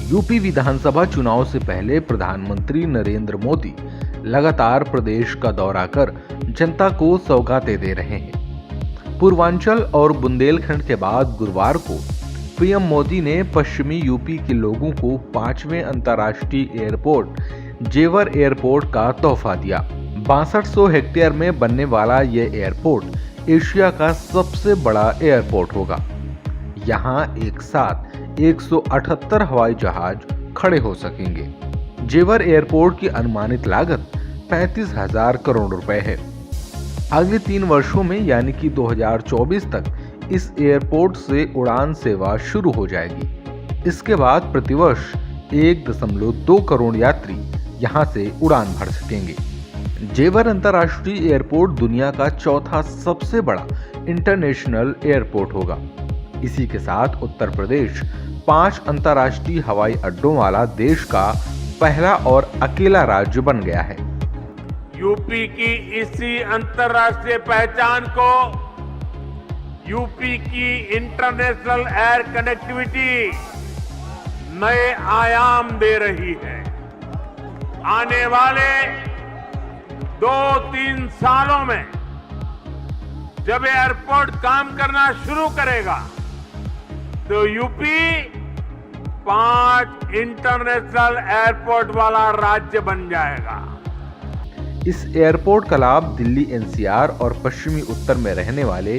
UP विधानसभा चुनाव से पहले प्रधानमंत्री नरेंद्र मोदी लगातार प्रदेश का दौरा कर जनता को सौगातें दे रहे हैं। पूर्वांचल और बुंदेलखंड के बाद गुरुवार को पीएम मोदी ने पश्चिमी यूपी के लोगों को 5वें अंतर्राष्ट्रीय एयरपोर्ट जेवर एयरपोर्ट का तोहफा दिया। 6200 हेक्टेयर में बनने वाला यह एयरपोर्ट एशिया का सबसे बड़ा एयरपोर्ट होगा। यहाँ एक साथ 178 हवाई जहाज खड़े हो सकेंगे। जेवर एयरपोर्ट की अनुमानित लागत 35,000 करोड़ रुपए है। अगले 3 वर्षों में यानी कि 2024 तक इस एयरपोर्ट से उड़ान सेवा शुरू हो जाएगी। इसके बाद प्रतिवर्ष 1.2 करोड़ यात्री यहां से उड़ान भर सकेंगे। जेवर अंतर्राष्ट्रीय एयरपोर्ट दुनिया का चौथा सबसे बड़ा इंटरनेशनल एयरपोर्ट होगा। इसी के साथ उत्तर प्रदेश 5 अंतर्राष्ट्रीय हवाई अड्डों वाला देश का पहला और अकेला राज्य बन गया है। यूपी की इसी अंतर्राष्ट्रीय पहचान को यूपी की इंटरनेशनल एयर कनेक्टिविटी नए आयाम दे रही है। आने वाले 2-3 सालों में जब एयरपोर्ट काम करना शुरू करेगा तो यूपी 5 इंटरनेशनल एयरपोर्ट वाला राज्य बन जाएगा। इस एयरपोर्ट का लाभ दिल्ली एनसीआर और पश्चिमी उत्तर में रहने वाले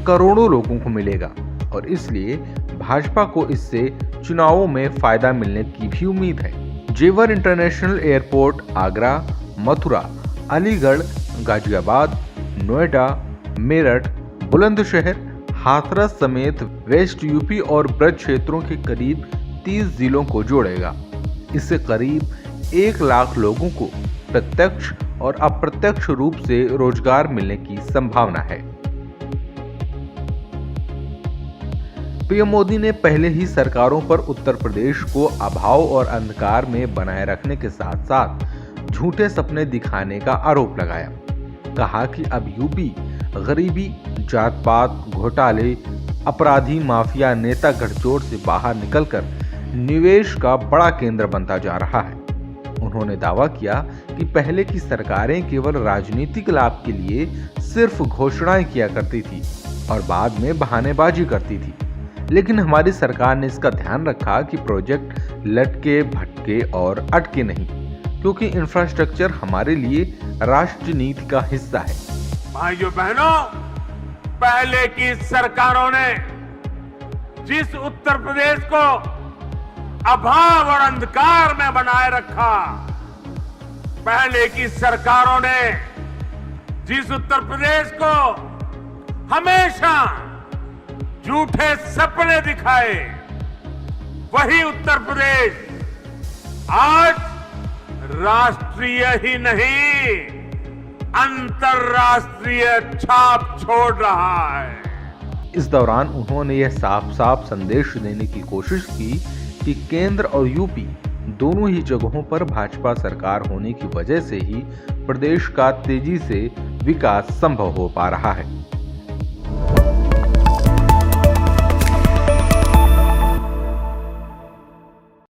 करोड़ों लोगों को मिलेगा और इसलिए भाजपा को इससे चुनावों में फायदा मिलने की भी उम्मीद है। जेवर इंटरनेशनल एयरपोर्ट आगरा, मथुरा, अलीगढ़, गाजियाबाद, नोएडा, मेरठ, बुलंदशहर, हाथरस समेत वेस्ट यूपी और ब्रज क्षेत्रों के करीब 30 जिलों को जोड़ेगा। इससे करीब 1 लाख लोगों को प्रत्यक्ष और अप्रत्यक्ष रूप से रोजगार मिलने की संभावना है। पीएम मोदी ने पहले ही सरकारों पर उत्तर प्रदेश को अभाव और अंधकार में बनाए रखने के साथ साथ झूठे सपने दिखाने का आरोप लगाया। कहा कि अब यूपी गरीबी, जात पात, घोटाले, अपराधी माफिया नेता गठजोड़ से बाहर निकलकर निवेश का बड़ा केंद्र बनता जा रहा है। उन्होंने दावा किया कि पहले की सरकारें केवल राजनीतिक लाभ के लिए सिर्फ घोषणाएं किया करती थी और बाद में बहानेबाजी करती थी, लेकिन हमारी सरकार ने इसका ध्यान रखा कि प्रोजेक्ट लटके भटके और अटके नहीं, क्योंकि इंफ्रास्ट्रक्चर हमारे लिए राष्ट्र नीति का हिस्सा है। भाइयों बहनों, पहले की सरकारों ने जिस उत्तर प्रदेश को अभाव और अंधकार में बनाए रखा, पहले की सरकारों ने जिस उत्तर प्रदेश को हमेशा झूठे सपने दिखाए, वही उत्तर प्रदेश आज राष्ट्रीय ही नहीं अंतर्राष्ट्रीय छाप छोड़ रहा है। इस दौरान उन्होंने यह साफ साफ संदेश देने की कोशिश की कि केंद्र और यूपी दोनों ही जगहों पर भाजपा सरकार होने की वजह से ही प्रदेश का तेजी से विकास संभव हो पा रहा है।